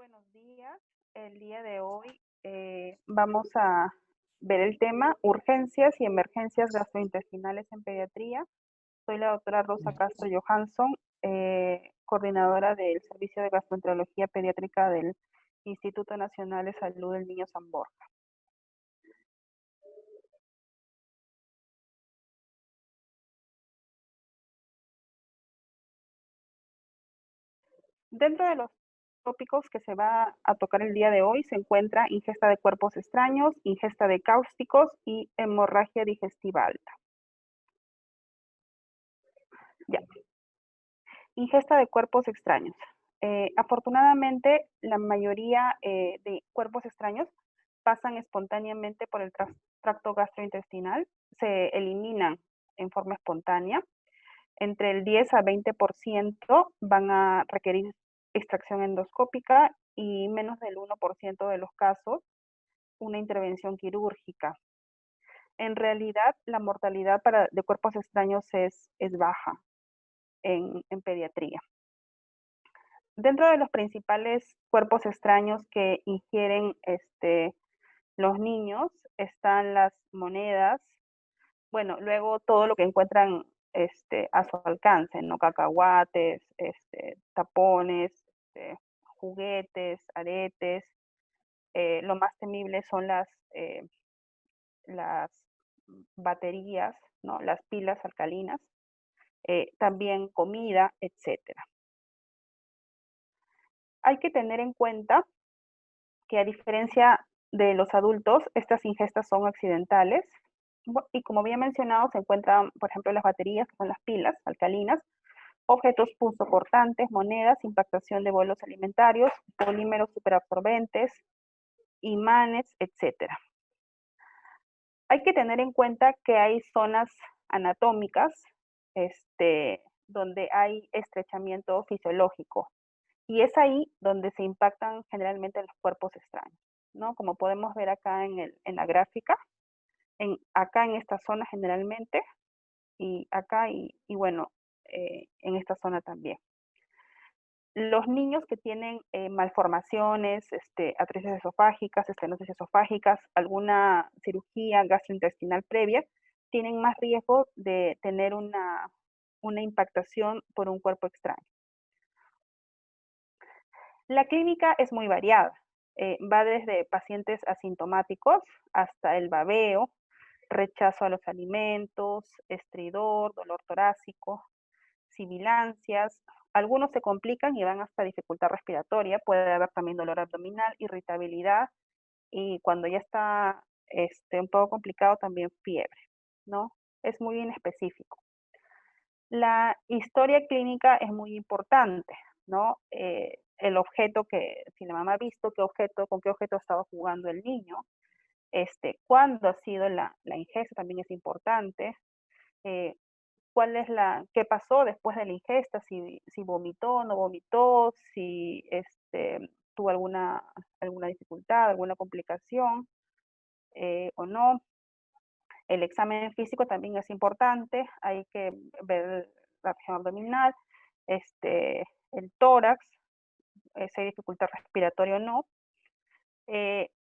buenos días. El día de hoy vamos a ver el tema urgencias y emergencias gastrointestinales en pediatría. Soy la doctora Rosa Castro Johansson, coordinadora del Servicio de Gastroenterología Pediátrica del Instituto Nacional de Salud del Niño San Borja. Dentro de los tópicos que se va a tocar el día de hoy se encuentra ingesta de cuerpos extraños, ingesta de cáusticos y hemorragia digestiva alta. Ya. Ingesta de cuerpos extraños. Afortunadamente, la mayoría de cuerpos extraños pasan espontáneamente por el tracto gastrointestinal, se eliminan en forma espontánea. Entre el 10 a 20% van a requerir extracción endoscópica y menos del 1% de los casos una intervención quirúrgica. En realidad, la mortalidad de cuerpos extraños es baja en pediatría. Dentro de los principales cuerpos extraños que ingieren los niños están las monedas, bueno, luego todo lo que encuentran a su alcance, ¿no? Cacahuates, tapones, juguetes, aretes. Lo más temible son las baterías, ¿no? Las pilas alcalinas, también comida, etcétera. Hay que tener en cuenta que a diferencia de los adultos, estas ingestas son accidentales y como había mencionado, se encuentran, por ejemplo, las baterías, que son las pilas alcalinas, objetos punzocortantes, monedas, impactación de bolos alimentarios, polímeros superabsorbentes, imanes, etc. Hay que tener en cuenta que hay zonas anatómicas donde hay estrechamiento fisiológico y es ahí donde se impactan generalmente los cuerpos extraños, ¿no? Como podemos ver acá en la gráfica, acá en esta zona generalmente, y acá y bueno, en esta zona también. Los niños que tienen malformaciones, atresia esofágicas, estenosis esofágicas, alguna cirugía gastrointestinal previa, tienen más riesgo de tener una impactación por un cuerpo extraño. La clínica es muy variada. Va desde pacientes asintomáticos hasta el babeo, rechazo a los alimentos, estridor, dolor torácico, sibilancias. Algunos se complican y van hasta dificultad respiratoria. Puede haber también dolor abdominal, irritabilidad y cuando ya está un poco complicado también fiebre, ¿no? Es muy inespecífico. La historia clínica es muy importante, ¿no? El objeto si la mamá ha visto con qué objeto estaba jugando el niño, cuándo ha sido la ingesta también es importante, qué pasó después de la ingesta, si vomitó o no vomitó, si tuvo alguna dificultad, alguna complicación o no. El examen físico también es importante, hay que ver la región abdominal, el tórax, si hay dificultad respiratoria o no.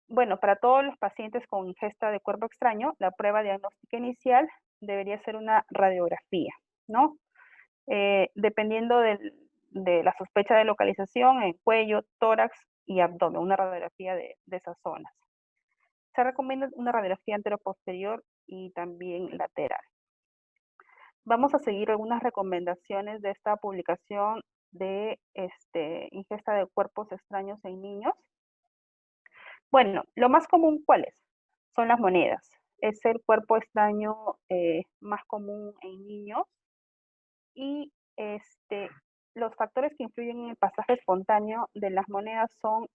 Bueno, para todos los pacientes con ingesta de cuerpo extraño, la prueba diagnóstica inicial debería ser una radiografía, ¿no? Dependiendo de la sospecha de localización en cuello, tórax y abdomen, una radiografía de esas zonas. Se recomienda una radiografía anteroposterior y también lateral. Vamos a seguir algunas recomendaciones de esta publicación de ingesta de cuerpos extraños en niños. Bueno, lo más común, ¿cuál es? Son las monedas. Es el cuerpo extraño más común en niños y los factores que influyen en el pasaje espontáneo de las monedas son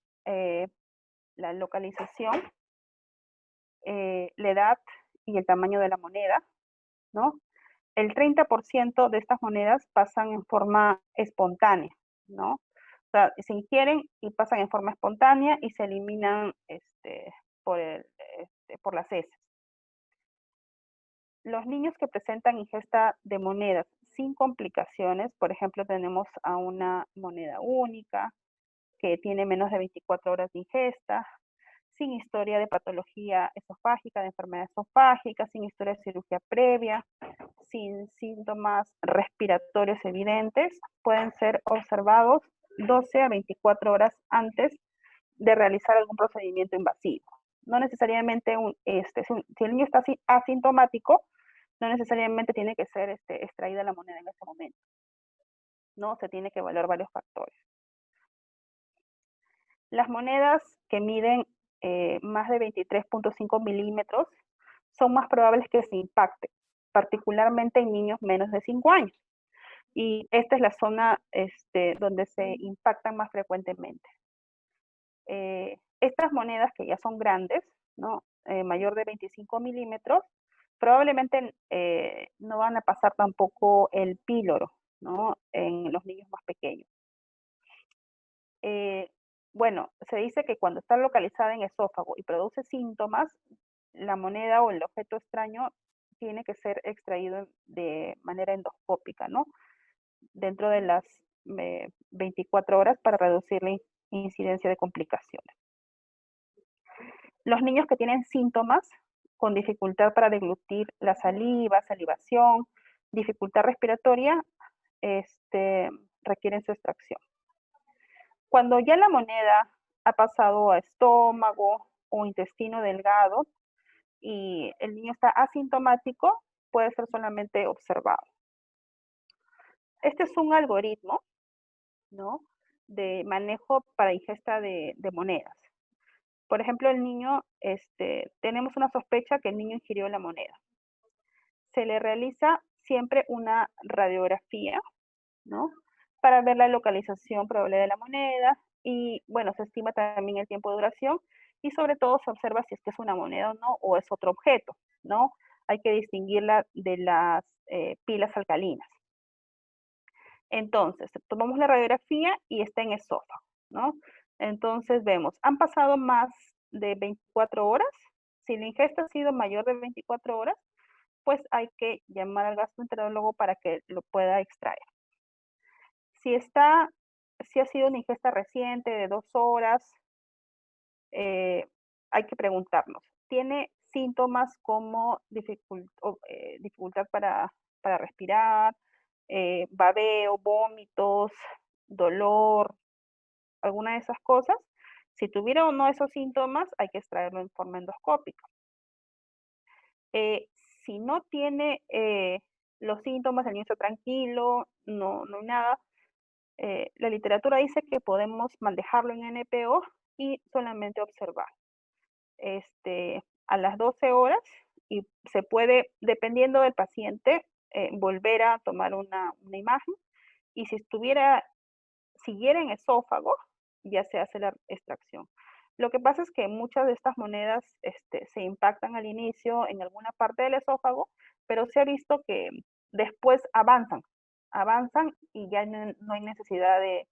la localización, la edad y el tamaño de la moneda, ¿no? El 30% de estas monedas pasan en forma espontánea, ¿no? O sea, se ingieren y pasan en forma espontánea y se eliminan por las heces. Los niños que presentan ingesta de monedas sin complicaciones, por ejemplo, tenemos a una moneda única, que tiene menos de 24 horas de ingesta, sin historia de patología esofágica, de enfermedad esofágica, sin historia de cirugía previa, sin síntomas respiratorios evidentes, pueden ser observados 12 a 24 horas antes de realizar algún procedimiento invasivo. No necesariamente, si el niño está asintomático, no necesariamente tiene que ser extraída la moneda en ese momento. No, se tiene que evaluar varios factores. Las monedas que miden más de 23.5 milímetros son más probables que se impacten, particularmente en niños menos de 5 años. Y esta es la zona donde se impactan más frecuentemente. Estas monedas que ya son grandes, ¿no? Mayor de 25 milímetros, probablemente no van a pasar tampoco el píloro, ¿no? En los niños más pequeños. Bueno, se dice que cuando está localizada en esófago y produce síntomas, la moneda o el objeto extraño tiene que ser extraído de manera endoscópica, ¿no? Dentro de las 24 horas para reducir la incidencia de complicaciones. Los niños que tienen síntomas con dificultad para deglutir la saliva, salivación, dificultad respiratoria, requieren su extracción. Cuando ya la moneda ha pasado a estómago o intestino delgado y el niño está asintomático, puede ser solamente observado. Este es un algoritmo, ¿no?, de manejo para ingesta de monedas. Por ejemplo, el niño, tenemos una sospecha que el niño ingirió la moneda. Se le realiza siempre una radiografía, ¿no?, para ver la localización probable de la moneda y, bueno, se estima también el tiempo de duración y sobre todo se observa si es que es una moneda o no, o es otro objeto, ¿no? Hay que distinguirla de las pilas alcalinas. Entonces, tomamos la radiografía y está en esófago, ¿no? Entonces vemos, han pasado más de 24 horas. Si la ingesta ha sido mayor de 24 horas, pues hay que llamar al gastroenterólogo para que lo pueda extraer. Si ha sido una ingesta reciente de 2 horas, hay que preguntarnos, ¿tiene síntomas como dificultad para respirar, babeo, vómitos, dolor, alguna de esas cosas? Si tuviera o no esos síntomas, hay que extraerlo en forma endoscópica. Si no tiene los síntomas, el niño está tranquilo, no hay nada, la literatura dice que podemos manejarlo en NPO y solamente observar a las 12 horas y se puede, dependiendo del paciente, volver a tomar una imagen y si siguiera en esófago, ya se hace la extracción. Lo que pasa es que muchas de estas monedas se impactan al inicio en alguna parte del esófago, pero se ha visto que después avanzan y ya no hay necesidad de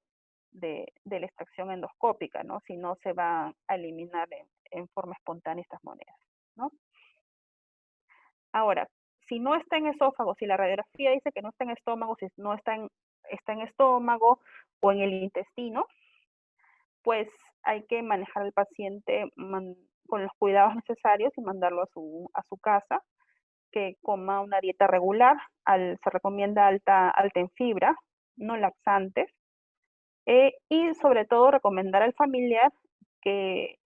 la extracción endoscópica, ¿no? Si no se va a eliminar en forma espontánea estas monedas, ¿no? Ahora, si no está en esófago, si la radiografía dice que no está en estómago, si no está en estómago o en el intestino, pues hay que manejar al paciente con los cuidados necesarios y mandarlo a su casa, que coma una dieta regular. Se recomienda alta en fibra, no laxantes, y sobre todo recomendar al familiar que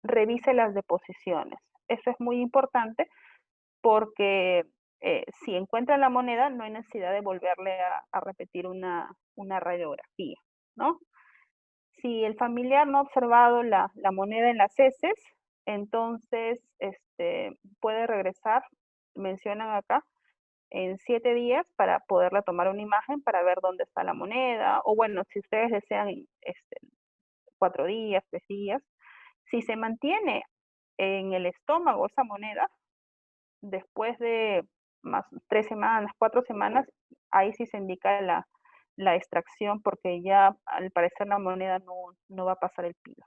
revise las deposiciones. Eso es muy importante porque si encuentra la moneda no hay necesidad de volverle a repetir una radiografía, ¿no? Si el familiar no ha observado la moneda en las heces, entonces puede regresar, mencionan acá, en 7 días para poderle tomar una imagen para ver dónde está la moneda, o bueno, si ustedes desean 4 días, 3 días. Si se mantiene en el estómago esa moneda, después de más 3 semanas, 4 semanas, ahí sí se indica la extracción porque ya al parecer la moneda no va a pasar el pilo.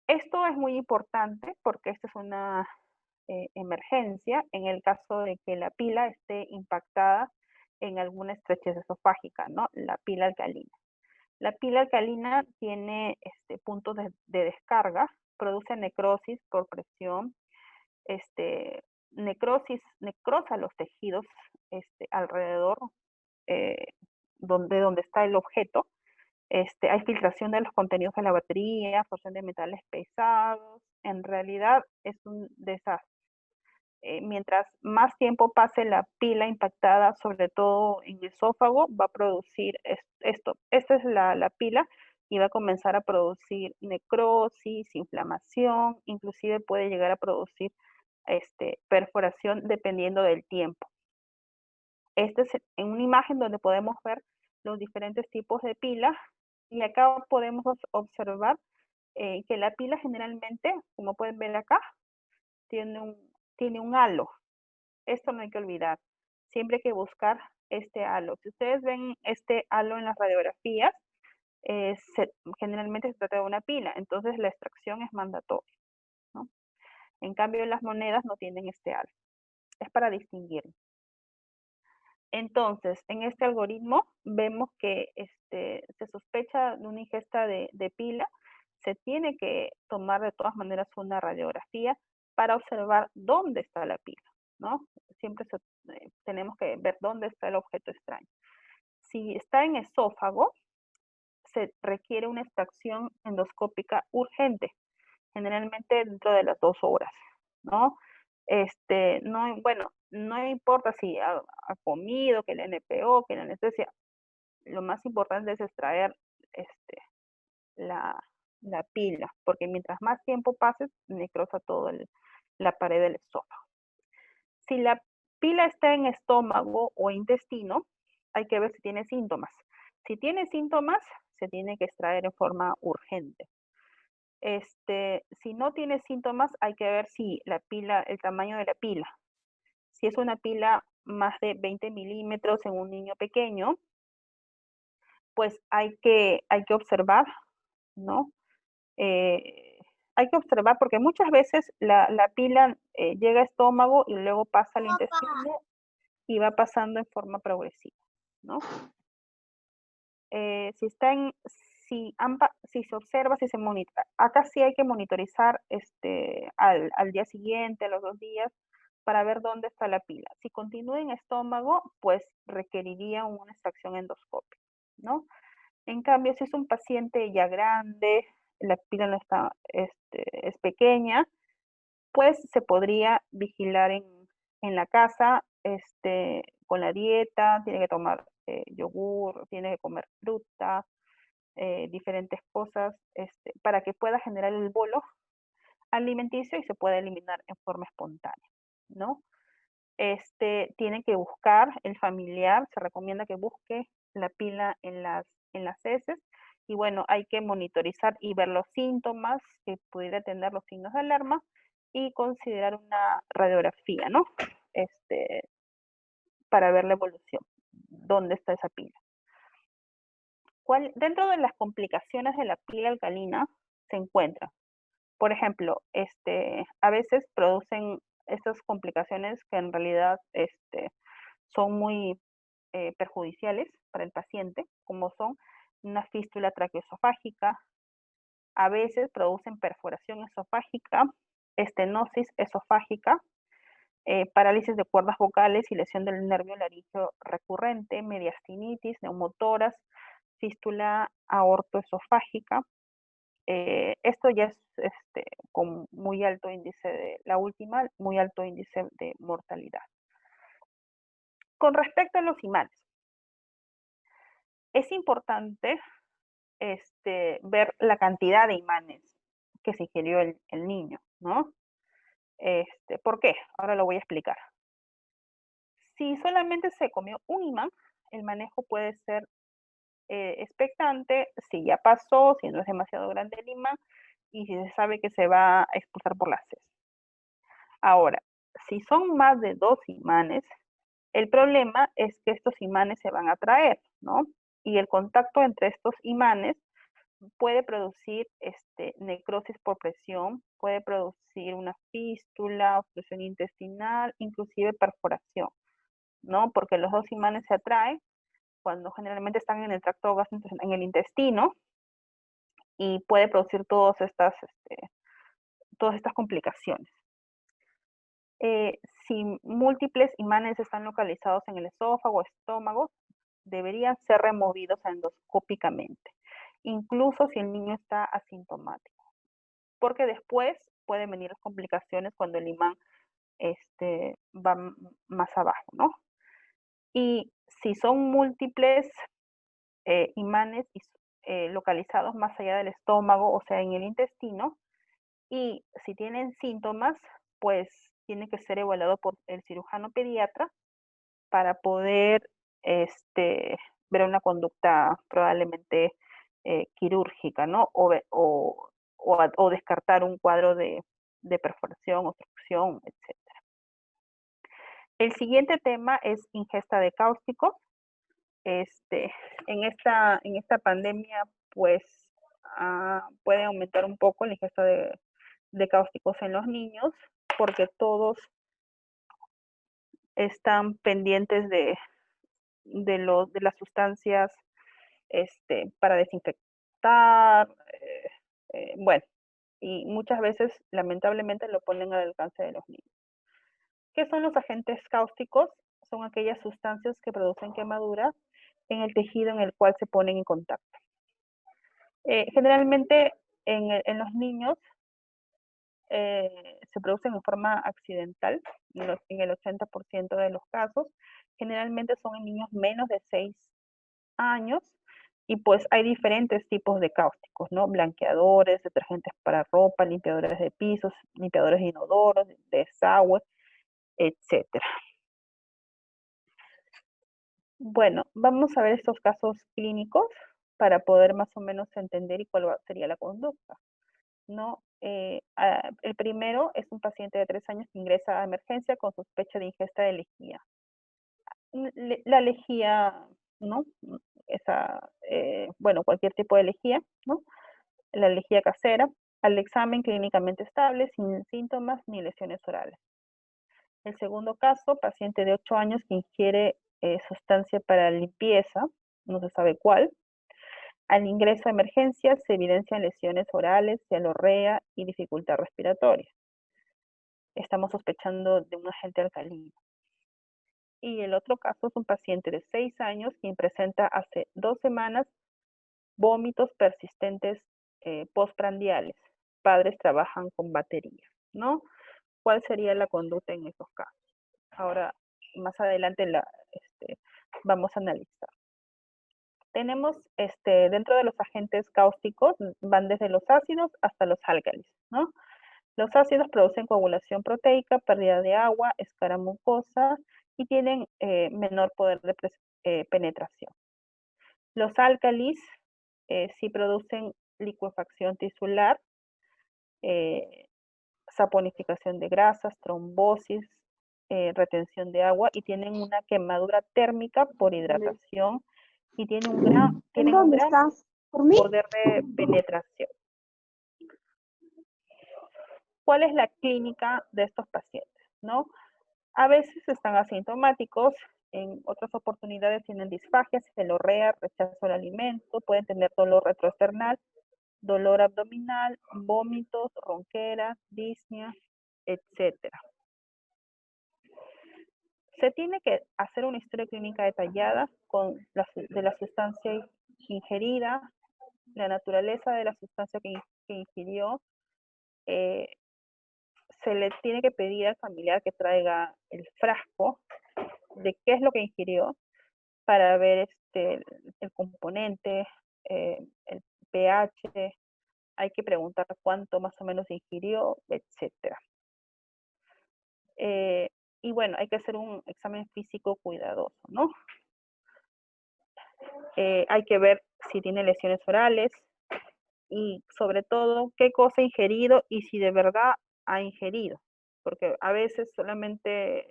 Esto es muy importante porque esta es una emergencia en el caso de que la pila esté impactada en alguna estrechez esofágica, ¿no? La pila alcalina. La pila alcalina tiene puntos de descarga, produce necrosis por presión, necrosa los tejidos alrededor donde está el objeto. Hay filtración de los contenidos de la batería, formación de metales pesados. En realidad es un desastre. Mientras más tiempo pase la pila impactada, sobre todo en el esófago, va a producir esto. Esta es la pila y va a comenzar a producir necrosis, inflamación, inclusive puede llegar a producir perforación dependiendo del tiempo. Esta es en una imagen donde podemos ver los diferentes tipos de pilas y acá podemos observar que la pila generalmente, como pueden ver acá, tiene un halo. Esto no hay que olvidar. Siempre hay que buscar este halo. Si ustedes ven este halo en las radiografías, generalmente se trata de una pila, entonces la extracción es mandatoria, ¿no? En cambio, las monedas no tienen este halo. Es para distinguir. Entonces, en este algoritmo vemos que se sospecha de una ingesta de pila. Se tiene que tomar de todas maneras una radiografía para observar dónde está la pila, ¿no? Siempre tenemos que ver dónde está el objeto extraño. Si está en esófago, se requiere una extracción endoscópica urgente, generalmente dentro de las 2 horas, ¿no? No importa si ha comido, que el NPO, que la anestesia, lo más importante es extraer la pila, porque mientras más tiempo pase, necrosa toda la pared del esófago. Si la pila está en estómago o intestino, hay que ver si tiene síntomas. Si tiene síntomas, se tiene que extraer en forma urgente. Si no tiene síntomas, hay que ver si el tamaño de la pila. Si es una pila más de 20 milímetros en un niño pequeño, pues hay que observar, ¿no? Hay que observar porque muchas veces la pila llega a estómago y luego pasa al intestino y va pasando en forma progresiva, ¿no? Si se observa, si se monitora, acá sí hay que monitorizar al día siguiente, a los 2 días, para ver dónde está la pila. Si continúa en estómago, pues requeriría una extracción endoscópica, ¿no? En cambio, si es un paciente ya grande, la pila no está, es pequeña, pues se podría vigilar en la casa, con la dieta, tiene que tomar yogur, tiene que comer fruta, diferentes cosas, para que pueda generar el bolo alimenticio y se pueda eliminar en forma espontánea, ¿no? Tiene que buscar el familiar, se recomienda que busque la pila en las heces, y bueno, hay que monitorizar y ver los síntomas que pudiera tener, los signos de alarma, y considerar una radiografía, ¿no? Para ver la evolución, dónde está esa pila. Dentro de las complicaciones de la pila alcalina se encuentran, por ejemplo, a veces producen estas complicaciones que en realidad son muy perjudiciales para el paciente, como son una fístula traqueoesofágica, a veces producen perforación esofágica, estenosis esofágica, parálisis de cuerdas vocales y lesión del nervio laríngeo recurrente, mediastinitis, neumotoras, fístula aortoesofágica. Esto ya es con muy alto índice muy alto índice de mortalidad. Con respecto a los imanes, es importante ver la cantidad de imanes que se ingirió el niño, ¿no? ¿Por qué? Ahora lo voy a explicar. Si solamente se comió un imán, el manejo puede ser expectante, si ya pasó, si no es demasiado grande el imán, y si se sabe que se va a expulsar por las heces. Ahora, si son más de 2 imanes, el problema es que estos imanes se van a atraer, ¿no? Y el contacto entre estos imanes puede producir necrosis por presión, puede producir una fístula, obstrucción intestinal, inclusive perforación, ¿no? Porque los 2 imanes se atraen cuando generalmente están en el tracto gastrointestinal, en el intestino, y puede producir todas estas complicaciones. Si múltiples imanes están localizados en el esófago o estómago, deberían ser removidos endoscópicamente, incluso si el niño está asintomático, porque después pueden venir las complicaciones cuando el imán va más abajo, ¿no? Y si son múltiples imanes localizados más allá del estómago, o sea, en el intestino, y si tienen síntomas, pues tiene que ser evaluado por el cirujano pediatra para poder ver una conducta probablemente quirúrgica, ¿no? O descartar un cuadro de perforación, obstrucción, etc. El siguiente tema es ingesta de cáusticos. En esta pandemia, pues puede aumentar un poco la ingesta de cáusticos en los niños, porque todos están pendientes de las sustancias para desinfectar, bueno, y muchas veces lamentablemente lo ponen al alcance de los niños. ¿Qué son los agentes cáusticos? Son aquellas sustancias que producen quemaduras en el tejido en el cual se ponen en contacto. Generalmente en los niños se producen en forma accidental, en el 80% de los casos. Generalmente son en niños menos de 6 años, y pues hay diferentes tipos de cáusticos, ¿no? Blanqueadores, detergentes para ropa, limpiadores de pisos, limpiadores de inodoros, de desagüe, etcétera. Bueno, vamos a ver estos casos clínicos para poder más o menos entender y cuál sería la conducta, ¿no? El primero es un paciente de 3 años que ingresa a emergencia con sospecha de ingesta de lejía. La lejía, ¿no? Bueno, cualquier tipo de lejía, ¿no? La lejía casera, al examen clínicamente estable, sin síntomas ni lesiones orales. El segundo caso, paciente de 8 años que ingiere sustancia para limpieza, no se sabe cuál. Al ingreso a emergencia se evidencian lesiones orales, cialorrea y dificultad respiratoria. Estamos sospechando de un agente alcalino. Y el otro caso es un paciente de 6 años quien presenta hace 2 semanas vómitos persistentes postprandiales. Padres trabajan con batería, ¿no? ¿Cuál sería la conducta en esos casos? Ahora, más adelante vamos a analizar. Tenemos dentro de los agentes cáusticos, van desde los ácidos hasta los álcalis, ¿no? Los ácidos producen coagulación proteica, pérdida de agua, escaramucosa y tienen menor poder de penetración. Los álcalis sí producen licuefacción tisular, saponificación de grasas, trombosis, retención de agua, y tienen una quemadura térmica por hidratación y tienen un gran poder de penetración. ¿Cuál es la clínica de estos pacientes? ¿No? A veces están asintomáticos, en otras oportunidades tienen disfagia, celorrea, rechazo al alimento, pueden tener dolor retroesternal, dolor abdominal, vómitos, ronquera, disnea, etcétera. Se tiene que hacer una historia clínica detallada de la sustancia ingerida, la naturaleza de la sustancia que ingirió. Se le tiene que pedir al familiar que traiga el frasco de qué es lo que ingirió para ver el componente, el pH. Hay que preguntar cuánto más o menos ingirió, etcétera. Y bueno, hay que hacer un examen físico cuidadoso, ¿no? Hay que ver si tiene lesiones orales y sobre todo qué cosa ha ingerido y si de verdad ha ingerido, porque a veces solamente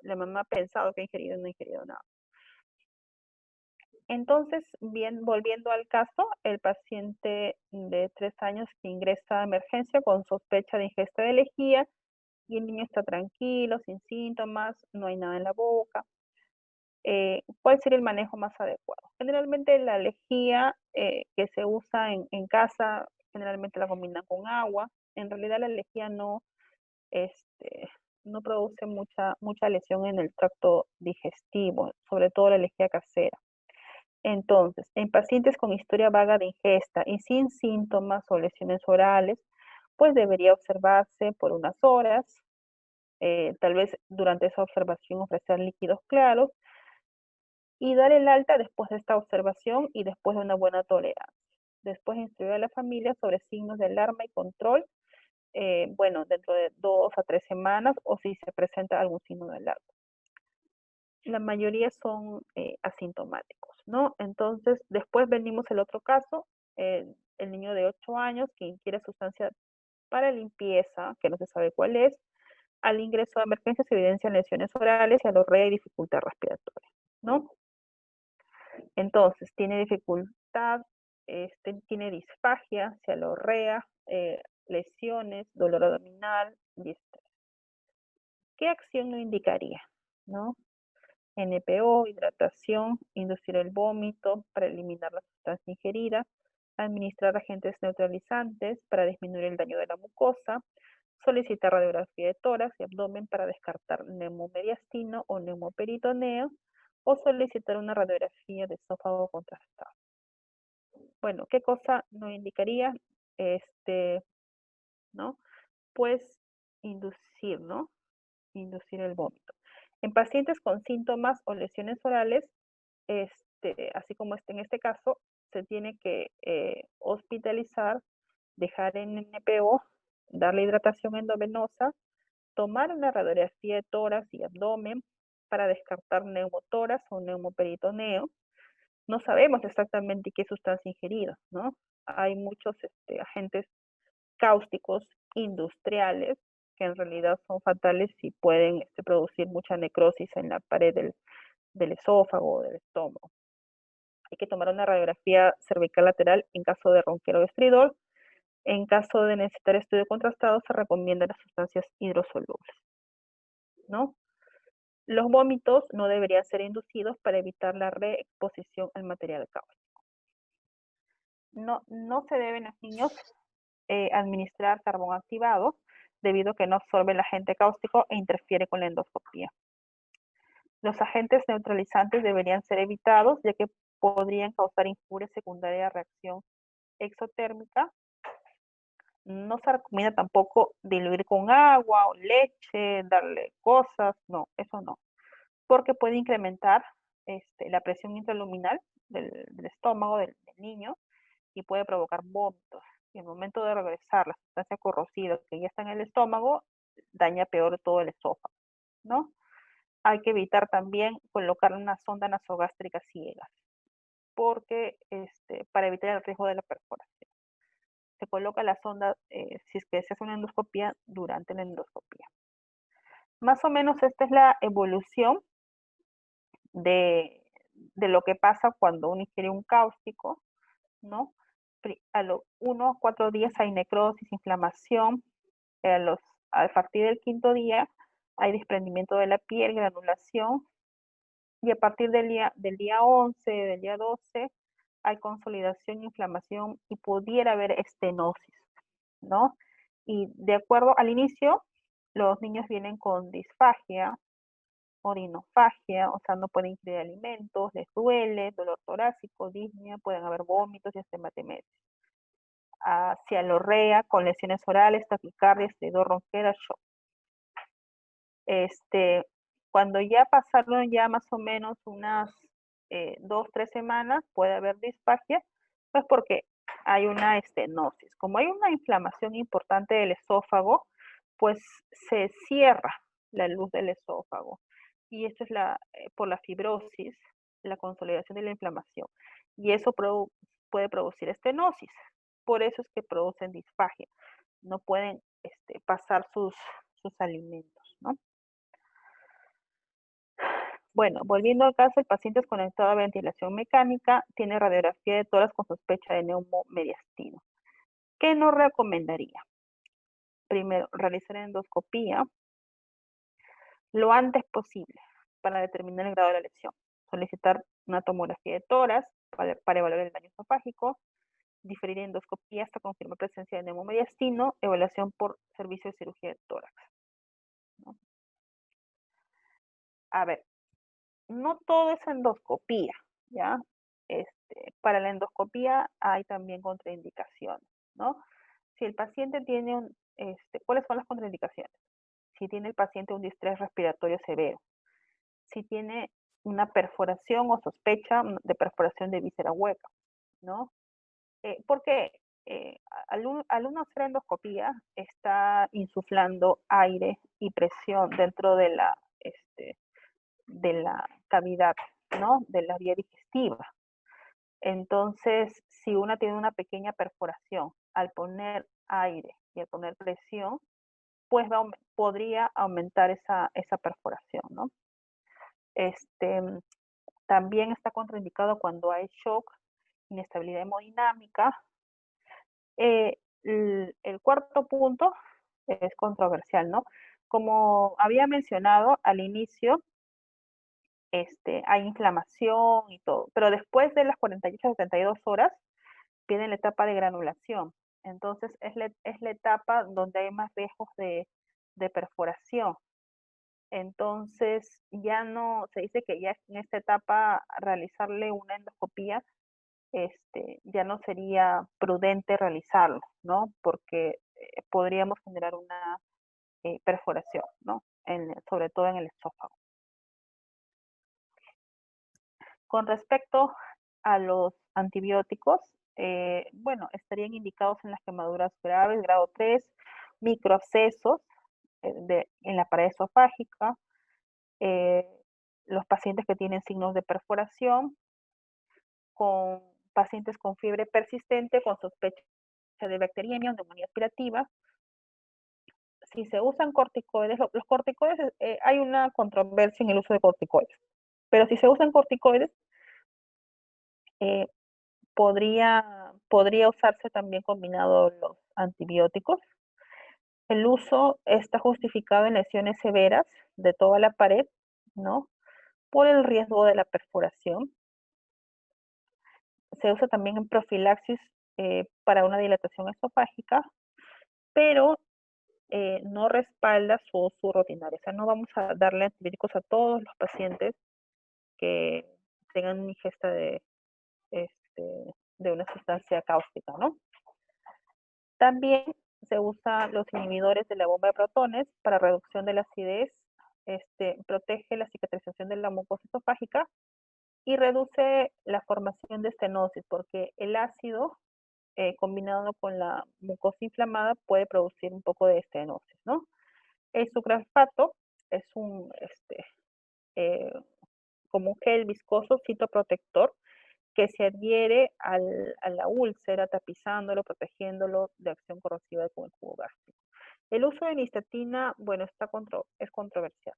la mamá ha pensado que ha ingerido y no ha ingerido nada. Entonces, bien, volviendo al caso, el paciente de 3 años que ingresa a emergencia con sospecha de ingesta de lejía, y el niño está tranquilo, sin síntomas, no hay nada en la boca. ¿Cuál sería el manejo más adecuado? Generalmente la lejía que se usa en casa, generalmente la combinan con agua. En realidad la lejía este, no produce mucha lesión en el tracto digestivo, sobre todo la lejía casera. Entonces, en pacientes con historia vaga de ingesta y sin síntomas o lesiones orales, pues debería observarse por unas horas, tal vez durante esa observación ofrecer líquidos claros y dar el alta después de esta observación y después de una buena tolerancia. Después instruir a la familia sobre signos de alarma y control, bueno, dentro de 2 a 3 semanas o si se presenta algún signo de alarma. La mayoría son asintomáticos, ¿no? Entonces, después venimos el otro caso, el niño de 8 años que ingiere sustancia para limpieza, que no se sabe cuál es, al ingreso de emergencia se evidencian lesiones orales y alorrea y dificultad respiratoria, ¿no? Entonces, tiene dificultad, tiene disfagia, se alorrea, lesiones, dolor abdominal y estrés. ¿Qué acción no indicaría? ¿No? NPO, hidratación, inducir el vómito para eliminar la sustancia ingerida, administrar agentes neutralizantes para disminuir el daño de la mucosa, solicitar radiografía de tórax y abdomen para descartar neumomediastino o neumoperitoneo, o solicitar una radiografía de esófago contrastado. Bueno, ¿qué cosa no indicaría? ¿No? Pues inducir, ¿no? Inducir el vómito. En pacientes con síntomas o lesiones orales, así como en este caso, se tiene que hospitalizar, dejar en NPO, darle hidratación endovenosa, tomar una radiografía de tórax y abdomen para descartar neumotórax o neumoperitoneo. No sabemos exactamente qué sustancia ingerida, ¿no? Hay muchos agentes cáusticos industriales que en realidad son fatales y pueden producir mucha necrosis en la pared del esófago o del estómago. Hay que tomar una radiografía cervical lateral en caso de ronquero o estridor. En caso de necesitar estudio contrastado, se recomiendan las sustancias hidrosolubles, ¿no? Los vómitos no deberían ser inducidos para evitar la reexposición al material cáustico. No se deben los niños administrar carbón activado debido a que no absorbe el agente cáustico e interfiere con la endoscopía. Los agentes neutralizantes deberían ser evitados ya que podrían causar injuria secundaria a reacción exotérmica. No se recomienda tampoco diluir con agua o leche, darle cosas, no, eso no, porque puede incrementar la presión intraluminal del estómago del niño y puede provocar vómitos. Y al momento de regresar la sustancia corrosiva que ya está en el estómago, daña peor todo el esófago, ¿no? Hay que evitar también colocar una sonda nasogástrica ciega, porque para evitar el riesgo de la perforación. Se coloca la sonda si es que se hace una endoscopía durante la endoscopía. Más o menos esta es la evolución de lo que pasa cuando uno ingiere un cáustico, ¿no? A los 1 a 4 días hay necrosis, inflamación. A partir del 5.º día hay desprendimiento de la piel, granulación. Y a partir del día 11, del día 12, hay consolidación, inflamación y pudiera haber estenosis, ¿no? Y de acuerdo al inicio, los niños vienen con disfagia, orinofagia, o sea, no pueden ingerir alimentos, les duele, dolor torácico, disnea, pueden haber vómitos y estematemesis. Cialorrea con lesiones orales, taquicardia, estridor, ronquera, shock. Cuando ya pasaron ya más o menos unas 2, 3 semanas, puede haber disfagia, pues porque hay una estenosis. Como hay una inflamación importante del esófago, pues se cierra la luz del esófago. Y esto es por la fibrosis, la consolidación de la inflamación. Y eso puede producir estenosis. Por eso es que producen disfagia. No pueden pasar sus alimentos, ¿no? Bueno, volviendo al caso, el paciente es conectado a ventilación mecánica, tiene radiografía de tórax con sospecha de neumomediastino. ¿Qué no recomendaría? Primero, realizar endoscopía lo antes posible para determinar el grado de la lesión. solicitar una tomografía de tórax para evaluar el daño esofágico, diferir endoscopía hasta confirmar presencia de neumomediastino, evaluación por servicio de cirugía de tórax, ¿no? A ver, no todo es endoscopía, ¿ya? Para la endoscopía hay también contraindicaciones, ¿no? Si el paciente tiene ¿cuáles son las contraindicaciones? Si tiene el paciente un distrés respiratorio severo, si tiene una perforación o sospecha de perforación de víscera hueca, ¿no? Porque al uno hacer endoscopía está insuflando aire y presión dentro de la cavidad, ¿no? De la vía digestiva. Entonces, si una tiene una pequeña perforación, al poner aire y al poner presión, pues podría aumentar esa perforación, ¿no? También está contraindicado cuando hay shock, inestabilidad hemodinámica. El cuarto punto es controversial, ¿no? Como había mencionado al inicio, hay inflamación y todo, pero después de las 48 a 72 horas viene la etapa de granulación. Entonces es la etapa donde hay más riesgos de perforación. Entonces ya no, se dice que ya en esta etapa realizarle una endoscopía ya no sería prudente realizarlo, ¿no? Porque podríamos generar una perforación, ¿no? Sobre todo en el esófago. Con respecto a los antibióticos, bueno, estarían indicados en las quemaduras graves, grado 3, microabscesos en la pared esofágica, los pacientes que tienen signos de perforación, con pacientes con fiebre persistente, con sospecha de bacteriemia o neumonía aspirativa. Si se usan corticoides, los corticoides, hay una controversia en el uso de corticoides, pero si se usan corticoides, podría usarse también combinado los antibióticos. El uso está justificado en lesiones severas de toda la pared, ¿no? Por el riesgo de la perforación. Se usa también en profilaxis para una dilatación esofágica, pero no respalda su uso rutinario. O sea, no vamos a darle antibióticos a todos los pacientes que tengan ingesta de una sustancia cáustica, ¿no? También se usan los inhibidores de la bomba de protones para reducción de la acidez, protege la cicatrización de la mucosa esofágica y reduce la formación de estenosis, porque el ácido combinado con la mucosa inflamada puede producir un poco de estenosis, ¿no? El sucralfato es como un gel viscoso citoprotector que se adhiere a la úlcera, tapizándolo, protegiéndolo de acción corrosiva con el jugo gástrico. El uso de nistatina, bueno, es controversial.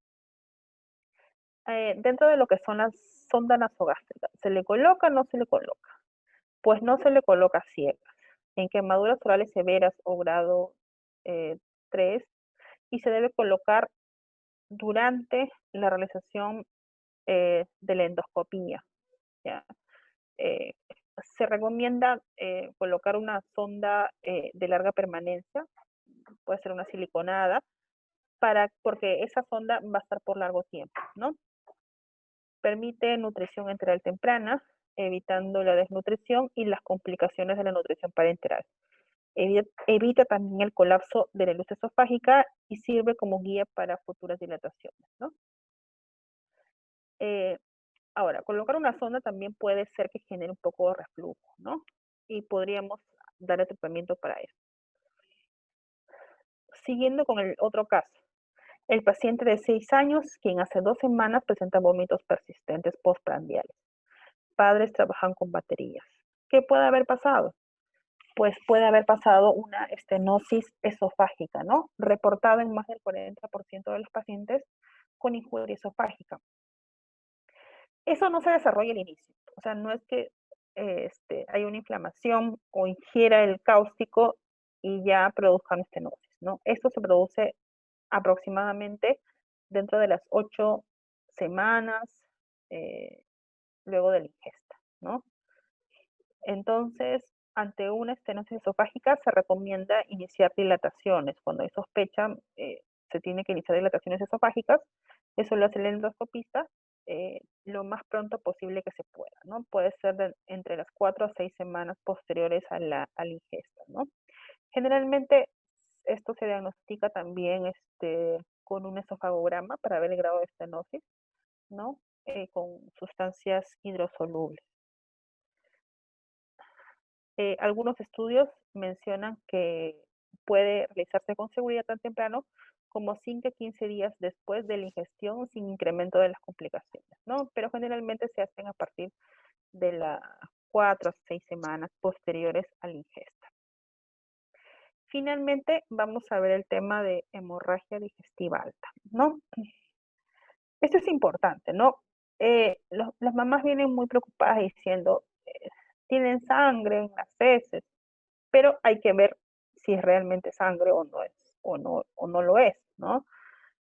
Dentro de lo que son las sondas nasogástricas, ¿se le coloca o no se le coloca? Pues no se le coloca ciegas. En quemaduras orales severas o grado 3, y se debe colocar durante la realización de la endoscopía, ¿ya? Se recomienda colocar una sonda de larga permanencia, puede ser una siliconada, porque esa sonda va a estar por largo tiempo, ¿no? Permite nutrición enteral temprana, evitando la desnutrición y las complicaciones de la nutrición parenteral. Evita también el colapso de la luz esofágica y sirve como guía para futuras dilataciones, ¿no? Ahora, colocar una sonda también puede ser que genere un poco de reflujo, ¿no? Y podríamos dar el tratamiento para eso. Siguiendo con el otro caso, el paciente de 6 años, quien hace 2 semanas presenta vómitos persistentes postprandiales. Padres trabajan con baterías. ¿Qué puede haber pasado? Pues puede haber pasado una estenosis esofágica, ¿no? Reportada en más del 40% de los pacientes con injuria esofágica. Eso no se desarrolla al inicio, o sea, no es que hay una inflamación o ingiera el cáustico y ya produzcan estenosis, ¿no? Esto se produce aproximadamente dentro de las 8 semanas, luego de la ingesta, ¿no? Entonces, ante una estenosis esofágica se recomienda iniciar dilataciones. Cuando hay sospecha, se tiene que iniciar dilataciones esofágicas. Eso lo hace el endoscopista lo más pronto posible que se pueda, ¿no? Puede ser entre las 4 a 6 semanas posteriores a la ingesta, ¿no? Generalmente esto se diagnostica también con un esofagograma para ver el grado de estenosis, ¿no? Con sustancias hidrosolubles. Algunos estudios mencionan que puede realizarse con seguridad tan temprano como 5 a 15 días después de la ingestión sin incremento de las complicaciones, ¿no? Pero generalmente se hacen a partir de las 4 a 6 semanas posteriores a la ingesta. Finalmente, vamos a ver el tema de hemorragia digestiva alta, ¿no? Esto es importante, ¿no? Las mamás vienen muy preocupadas diciendo, tienen sangre en las heces, pero hay que ver si es realmente sangre o no es, o no lo es, ¿no?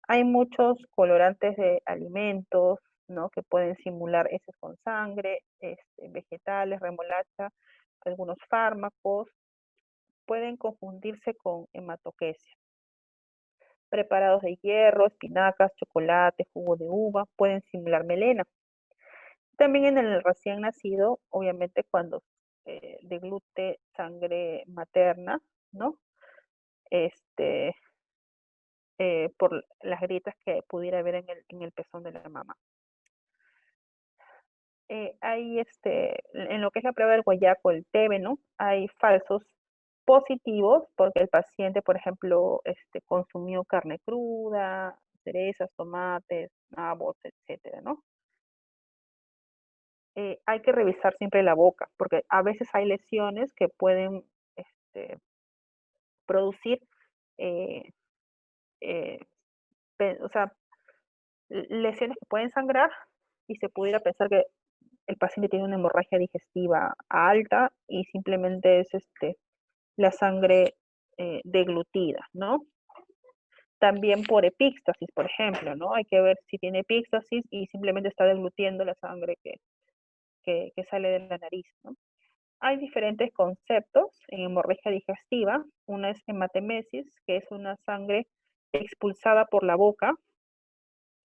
Hay muchos colorantes de alimentos, ¿no? Que pueden simular heces con sangre, vegetales, remolacha, algunos fármacos, pueden confundirse con hematoquesia. Preparados de hierro, espinacas, chocolate, jugo de uva, pueden simular melena. También en el recién nacido, obviamente cuando deglute sangre materna, ¿no? Por las grietas que pudiera haber en el pezón de la mamá. Hay en lo que es la prueba del guayaco, el TB, ¿no? Hay falsos positivos porque el paciente, por ejemplo, consumió carne cruda, cerezas, tomates, nabos, etcétera, ¿no? Hay que revisar siempre la boca porque a veces hay lesiones que pueden producir, eh, eh, o sea, lesiones que pueden sangrar y se pudiera pensar que el paciente tiene una hemorragia digestiva alta y simplemente es la sangre deglutida, ¿no? También por epíxtasis, por ejemplo, ¿no? Hay que ver si tiene epíxtasis y simplemente está deglutiendo la sangre que sale de la nariz, ¿no? Hay diferentes conceptos en hemorragia digestiva. Una es hematemesis, que es una sangre expulsada por la boca,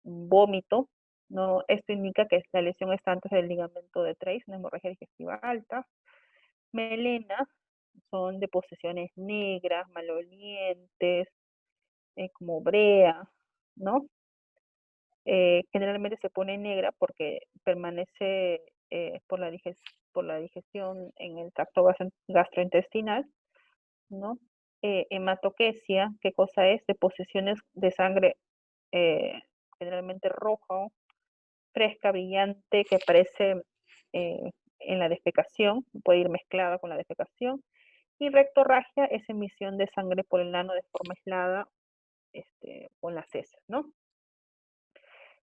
vómito, ¿no? Esto indica que la lesión está antes del ligamento de Treis, una hemorragia digestiva alta. Melena son deposiciones negras, malolientes, como brea, ¿no? Generalmente se pone negra porque permanece por la digestión en el tracto gastrointestinal, ¿no? Hematoquesia, ¿qué cosa es? Deposiciones de sangre eh, generalmente roja, fresca, brillante, que aparece en la defecación, puede ir mezclada con la defecación. Y rectorragia es emisión de sangre por el ano de forma aislada con las heces, ¿no?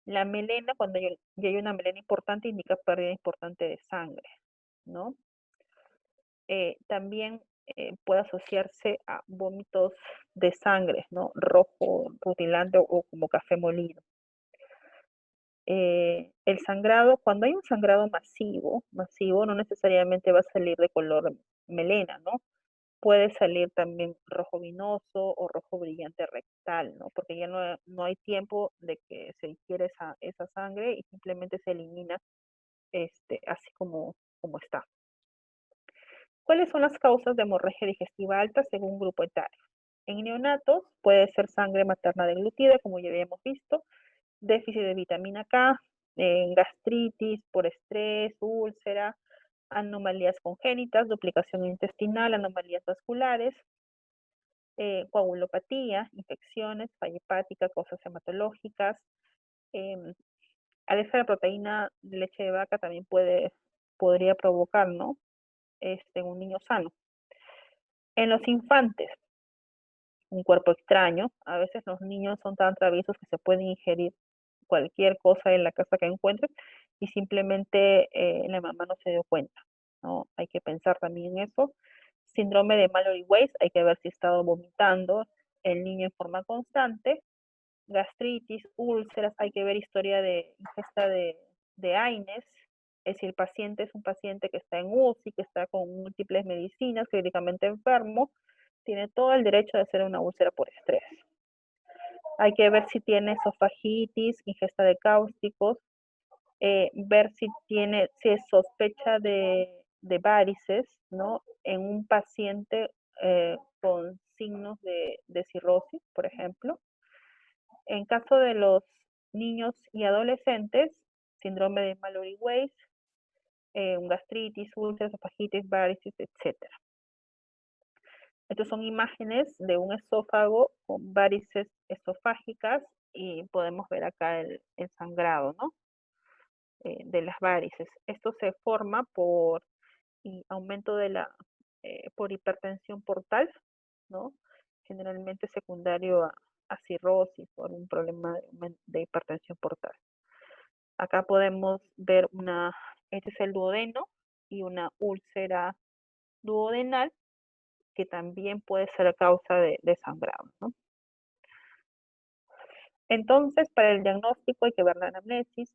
La melena, cuando ya hay una melena importante, indica pérdida importante de sangre, ¿no? También puede asociarse a vómitos de sangre, ¿no? Rojo, rutilante o como café molido. El sangrado, cuando hay un sangrado masivo, no necesariamente va a salir de color melena, ¿no? Puede salir también rojo vinoso o rojo brillante rectal, ¿no? Porque ya no hay tiempo de que se ingiere esa sangre y simplemente se elimina así como está. ¿Cuáles son las causas de hemorragia digestiva alta según grupo etario? En neonatos puede ser sangre materna deglutida, como ya habíamos visto, déficit de vitamina K, gastritis por estrés, úlcera, anomalías congénitas, duplicación intestinal, anomalías vasculares, coagulopatía, infecciones, falla hepática, causas hematológicas. Alergia a la proteína de leche de vaca también podría provocar, ¿no? Un niño sano. En los infantes, un cuerpo extraño. A veces los niños son tan traviesos que se pueden ingerir cualquier cosa en la casa que encuentren y simplemente la mamá no se dio cuenta, ¿no? Hay que pensar también en eso. Síndrome de Mallory-Weiss, hay que ver si ha estado vomitando el niño en forma constante. Gastritis, úlceras, hay que ver historia de ingesta de AINES, Si el paciente es un paciente que está en UCI, que está con múltiples medicinas, críticamente enfermo, tiene todo el derecho de hacer una úlcera por estrés. Hay que ver si tiene esofagitis, ingesta de cáusticos, ver si es sospecha de varices, ¿no? En un paciente con signos de cirrosis, por ejemplo. En caso de los niños y adolescentes, síndrome de Mallory-Weiss, gastritis, úlceras, esofagitis, varices, etcétera. Estas son imágenes de un esófago con varices esofágicas y podemos ver acá el sangrado, ¿no? De las varices. Esto se forma por aumento por hipertensión portal, ¿no? Generalmente secundario a cirrosis por un problema de hipertensión portal. Acá podemos ver este es el duodeno y una úlcera duodenal que también puede ser causa de sangrado, ¿no? Entonces, para el diagnóstico hay que ver la anamnesis,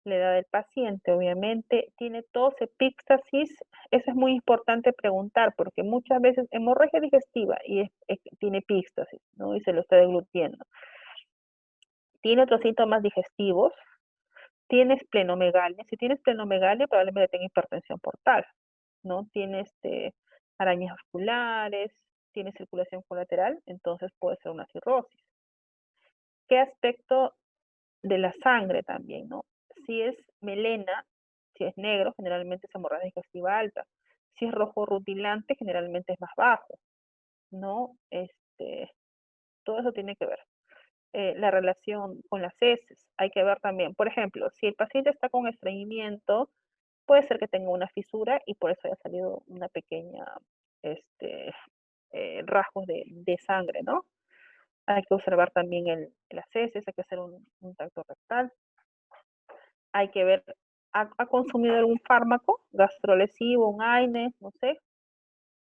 la edad del paciente, obviamente, tiene tos, epíxtasis, eso es muy importante preguntar, porque muchas veces hemorragia digestiva y tiene epíxtasis, ¿no? Y se lo está deglutiendo. Tiene otros síntomas digestivos, tiene esplenomegalia, si tiene esplenomegalia probablemente tenga hipertensión portal, ¿no? Tiene arañas vasculares, tiene circulación colateral, entonces puede ser una cirrosis. ¿Qué aspecto de la sangre también, ¿no? Si es melena, si es negro, generalmente es hemorragia digestiva alta. Si es rojo rutilante, generalmente es más bajo, ¿no? Todo eso tiene que ver. La relación con las heces, hay que ver también. Por ejemplo, si el paciente está con estreñimiento, puede ser que tenga una fisura y por eso haya salido una pequeña rasgos de sangre, ¿no? Hay que observar también las heces, hay que hacer un tacto rectal. Hay que ver, ¿ha consumido algún fármaco gastrolesivo, un AINE, no sé?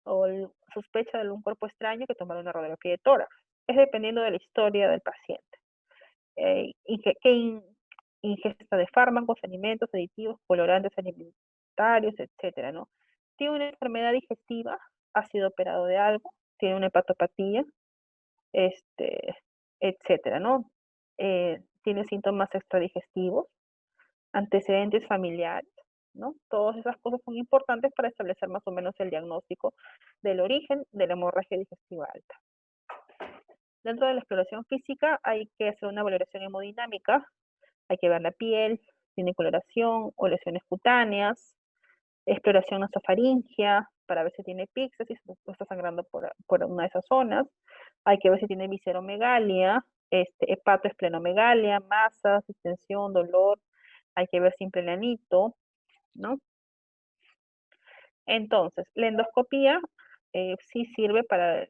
O sospecha de algún cuerpo extraño, que tomar una radiografía de tórax. Es dependiendo de la historia del paciente. ¿Qué ingesta de fármacos, alimentos, aditivos, colorantes alimentarios, etcétera, ¿no? Tiene una enfermedad digestiva, ha sido operado de algo, tiene una hepatopatía, etcétera, ¿no? Tiene síntomas extradigestivos, antecedentes familiares, ¿no? Todas esas cosas son importantes para establecer más o menos el diagnóstico del origen de la hemorragia digestiva alta. Dentro de la exploración física hay que hacer una valoración hemodinámica, hay que ver la piel, tiene coloración o lesiones cutáneas, exploración nasofaringia para ver si tiene epíxtasis o está sangrando por una de esas zonas. Hay que ver si tiene visceromegalia, hepatoesplenomegalia, masas, distensión, dolor. Hay que ver simple anito, ¿no? Entonces, la endoscopía sí sirve para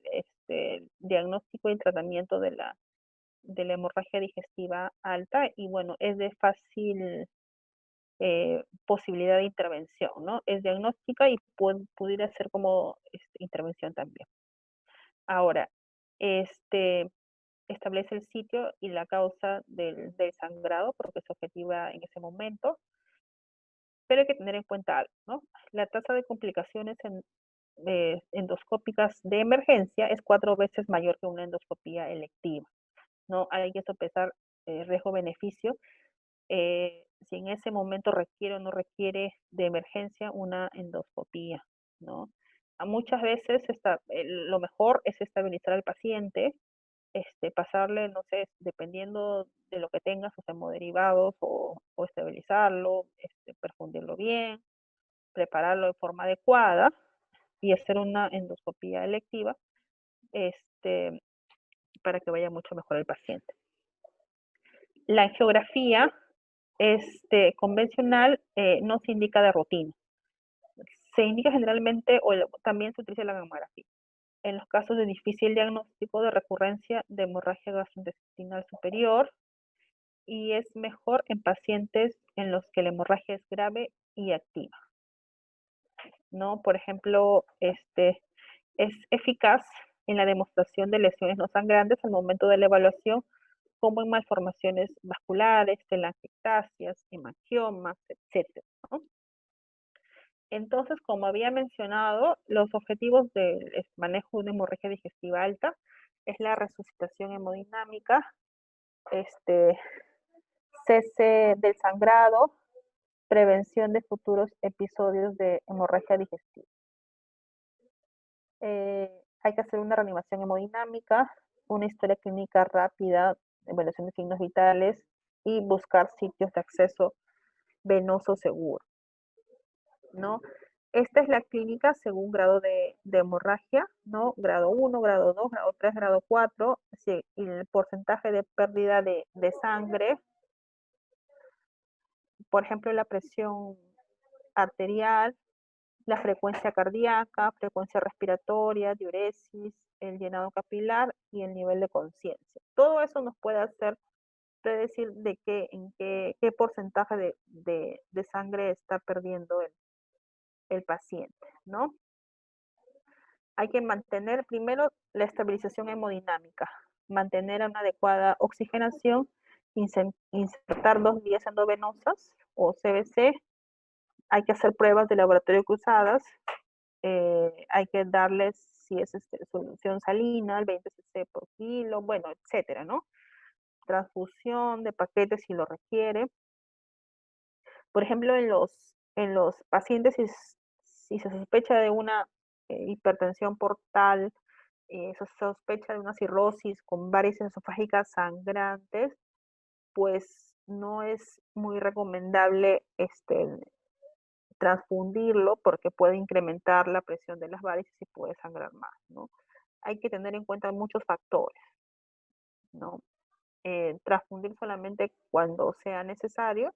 el diagnóstico y tratamiento de la hemorragia digestiva alta y bueno, es de fácil posibilidad de intervención, ¿no? Es diagnóstica y pudiera ser como intervención también. Ahora, establece el sitio y la causa del sangrado, porque es objetiva en ese momento, pero hay que tener en cuenta algo, ¿no? La tasa de complicaciones endoscópicas de emergencia es 4 veces mayor que una endoscopía electiva, ¿no? Hay que sopesar riesgo-beneficio si en ese momento requiere o no requiere de emergencia una endoscopía, ¿no? Muchas veces lo mejor es estabilizar al paciente, pasarle, no sé, dependiendo de lo que tenga, sus hemoderivados o estabilizarlo, perfundirlo bien, prepararlo de forma adecuada y hacer una endoscopía electiva para que vaya mucho mejor el paciente. La angiografía convencional no se indica de rutina. Se indica generalmente, o también se utiliza la gamografía, en los casos de difícil diagnóstico de recurrencia de hemorragia gastrointestinal superior, y es mejor en pacientes en los que la hemorragia es grave y activa, ¿no? Por ejemplo, es eficaz en la demostración de lesiones no sangrantes al momento de la evaluación, como en malformaciones vasculares, telangiectasias, hemangiomas, etc., ¿no? Entonces, como había mencionado, los objetivos del manejo de una hemorragia digestiva alta es la resucitación hemodinámica, cese del sangrado, prevención de futuros episodios de hemorragia digestiva. Hay que hacer una reanimación hemodinámica, una historia clínica rápida, evaluación de signos vitales y buscar sitios de acceso venoso seguro, ¿no? Esta es la clínica según grado de hemorragia, ¿no? Grado 1, grado 2, grado 3, grado 4, sí, y el porcentaje de pérdida de sangre, por ejemplo, la presión arterial, la frecuencia cardíaca, frecuencia respiratoria, diuresis, el llenado capilar y el nivel de conciencia. Todo eso nos puede hacer predecir de qué porcentaje de sangre está perdiendo el paciente, ¿no? Hay que mantener primero la estabilización hemodinámica, mantener una adecuada oxigenación, insertar 2 vías endovenosas o CBC, hay que hacer pruebas de laboratorio cruzadas, hay que darles si es solución salina, el 20 cc por kilo, bueno, etcétera, ¿no? Transfusión de paquetes si lo requiere. Por ejemplo, en los pacientes, si se sospecha de una hipertensión portal, se sospecha de una cirrosis con varices esofágicas sangrantes, pues no es muy recomendable transfundirlo porque puede incrementar la presión de las varices y puede sangrar más, ¿no? Hay que tener en cuenta muchos factores, ¿no? Transfundir solamente cuando sea necesario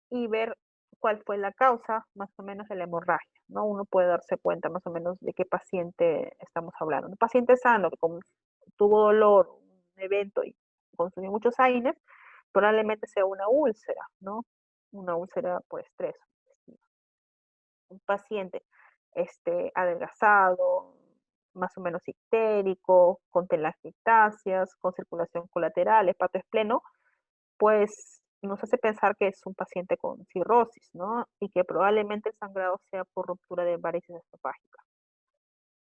y ver cuál fue la causa más o menos de la hemorragia, ¿no? Uno puede darse cuenta más o menos de qué paciente estamos hablando. Un paciente sano que tuvo dolor, un evento y consumió muchos AINES, probablemente sea una úlcera, ¿no? Una úlcera por estrés. Un paciente adelgazado, más o menos ictérico, con telangiectasias, con circulación colateral, hepatoespleno, pues nos hace pensar que es un paciente con cirrosis, ¿no? Y que probablemente el sangrado sea por ruptura de varices esofágicas.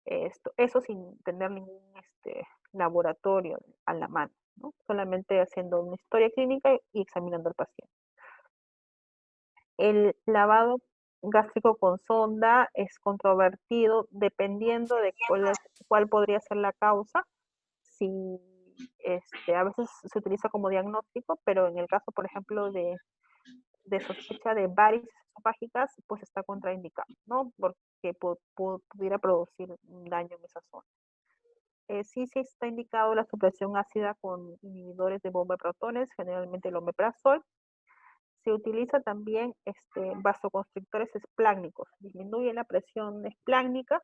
Eso sin tener ningún laboratorio a la mano, ¿no? Solamente haciendo una historia clínica y examinando al paciente. El lavado gástrico con sonda es controvertido dependiendo de cuál podría ser la causa. Si a veces se utiliza como diagnóstico, pero en el caso, por ejemplo, de sospecha de varices esofágicas, pues está contraindicado, ¿no? Porque pudiera producir un daño en esa zona. Sí está indicado la supresión ácida con inhibidores de bomba de protones, generalmente el omeprazol. Se utiliza también vasoconstrictores esplácnicos, disminuye la presión esplácnica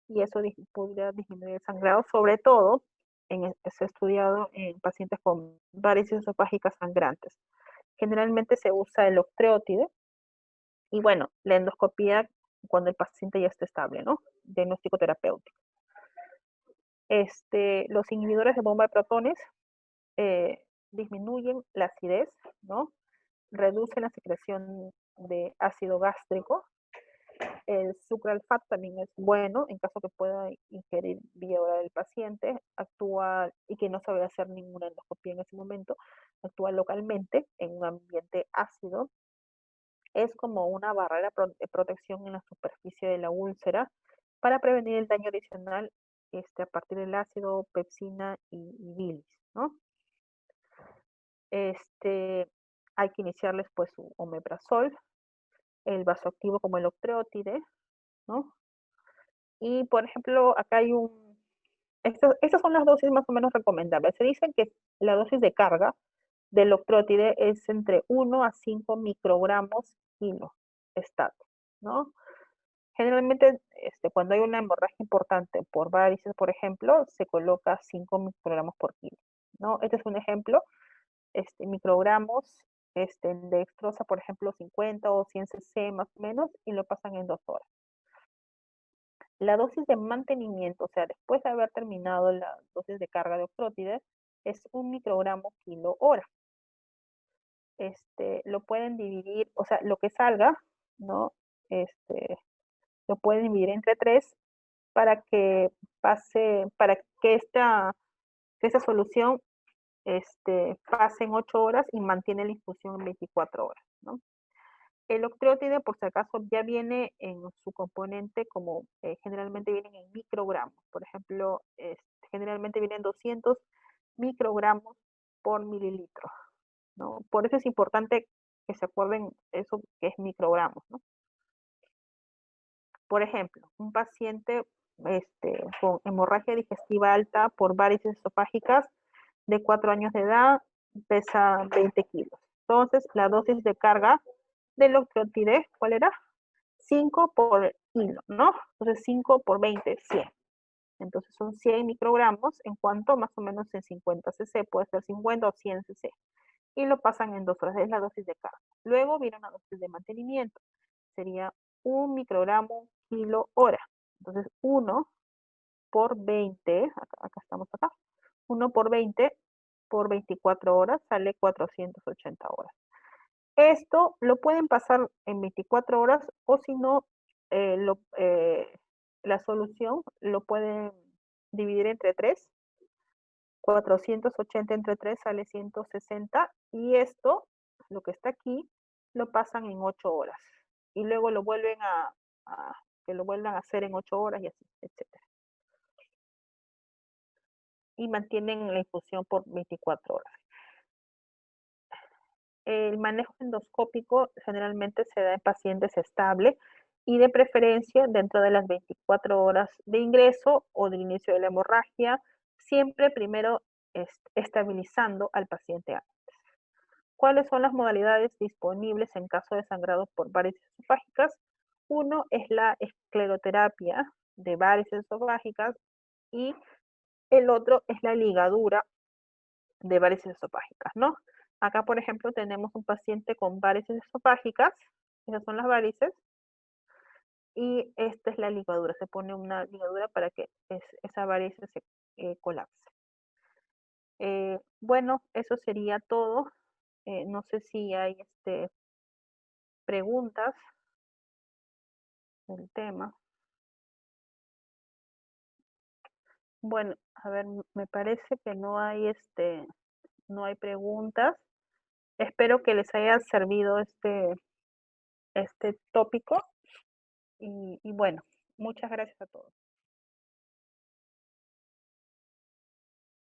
y eso podría disminuir el sangrado, sobre todo es estudiado en pacientes con varices esofágicas sangrantes. Generalmente se usa el octreotide y bueno, la endoscopía cuando el paciente ya está estable, ¿no? Diagnóstico terapéutico. Los inhibidores de bomba de protones disminuyen la acidez, ¿no? Reducen la secreción de ácido gástrico. El sucralfat también es bueno en caso que pueda ingerir vía oral del paciente, actúa y que no se vaya a hacer ninguna endoscopía en ese momento, actúa localmente en un ambiente ácido. Es como una barrera de protección en la superficie de la úlcera para prevenir el daño adicional a partir del ácido, pepsina y bilis, ¿no? Hay que iniciarles pues su omeprazol, el vasoactivo como el octreotide, ¿no? Y por ejemplo, acá hay estas son las dosis más o menos recomendables. Se dice que la dosis de carga del octreotide es entre 1 a 5 microgramos kilo estato, ¿no? Generalmente, cuando hay una hemorragia importante por varices, por ejemplo, se coloca 5 microgramos por kilo, ¿no? Este es un ejemplo, microgramos, de dextrosa, por ejemplo, 50 o 100 cc más o menos, y lo pasan en 2 horas. La dosis de mantenimiento, o sea, después de haber terminado la dosis de carga de octreotide, es 1 microgramo kilo hora. Lo pueden dividir, o sea, lo que salga, ¿no? lo pueden dividir entre 3 para que para que esta solución pase en 8 horas y mantiene la infusión en 24 horas, ¿no? El octreotide, por si acaso, ya viene en su componente como generalmente vienen en microgramos. Por ejemplo, generalmente vienen 200 microgramos por mililitro, ¿no? Por eso es importante que se acuerden eso que es microgramos, ¿no? Por ejemplo, un paciente con hemorragia digestiva alta por varices esofágicas de 4 años de edad pesa 20 kilos. Entonces, la dosis de carga del octreotide, ¿cuál era? 5 por kilo, ¿no? Entonces 5 por 20, 100. Entonces son 100 microgramos en cuanto más o menos en 50 cc, puede ser 50 o 100 cc. Y lo pasan en 2 horas, es la dosis de carga. Luego viene una dosis de mantenimiento, sería 1 microgramo kilo hora. Entonces 1 por 20, acá estamos acá, 1 por 20 por 24 horas sale 480 horas. Esto lo pueden pasar en 24 horas o si no, la solución lo pueden dividir entre 3. 480 entre 3 sale 160 y esto, lo que está aquí, lo pasan en 8 horas y luego lo vuelven que lo vuelvan a hacer en 8 horas y así, etcétera. Y mantienen la infusión por 24 horas. El manejo endoscópico generalmente se da en pacientes estables y de preferencia dentro de las 24 horas de ingreso o del inicio de la hemorragia, siempre primero estabilizando al paciente antes. ¿Cuáles son las modalidades disponibles en caso de sangrado por varices esofágicas? Uno es la escleroterapia de varices esofágicas y el otro es la ligadura de varices esofágicas, ¿no? Acá, por ejemplo, tenemos un paciente con varices esofágicas, esas son las varices, y esta es la ligadura, se pone una ligadura para que esa varice se colapse. Bueno, eso sería todo. No sé si hay preguntas del tema. Bueno, a ver, me parece que no hay preguntas. Espero que les haya servido este tópico y bueno, muchas gracias a todos.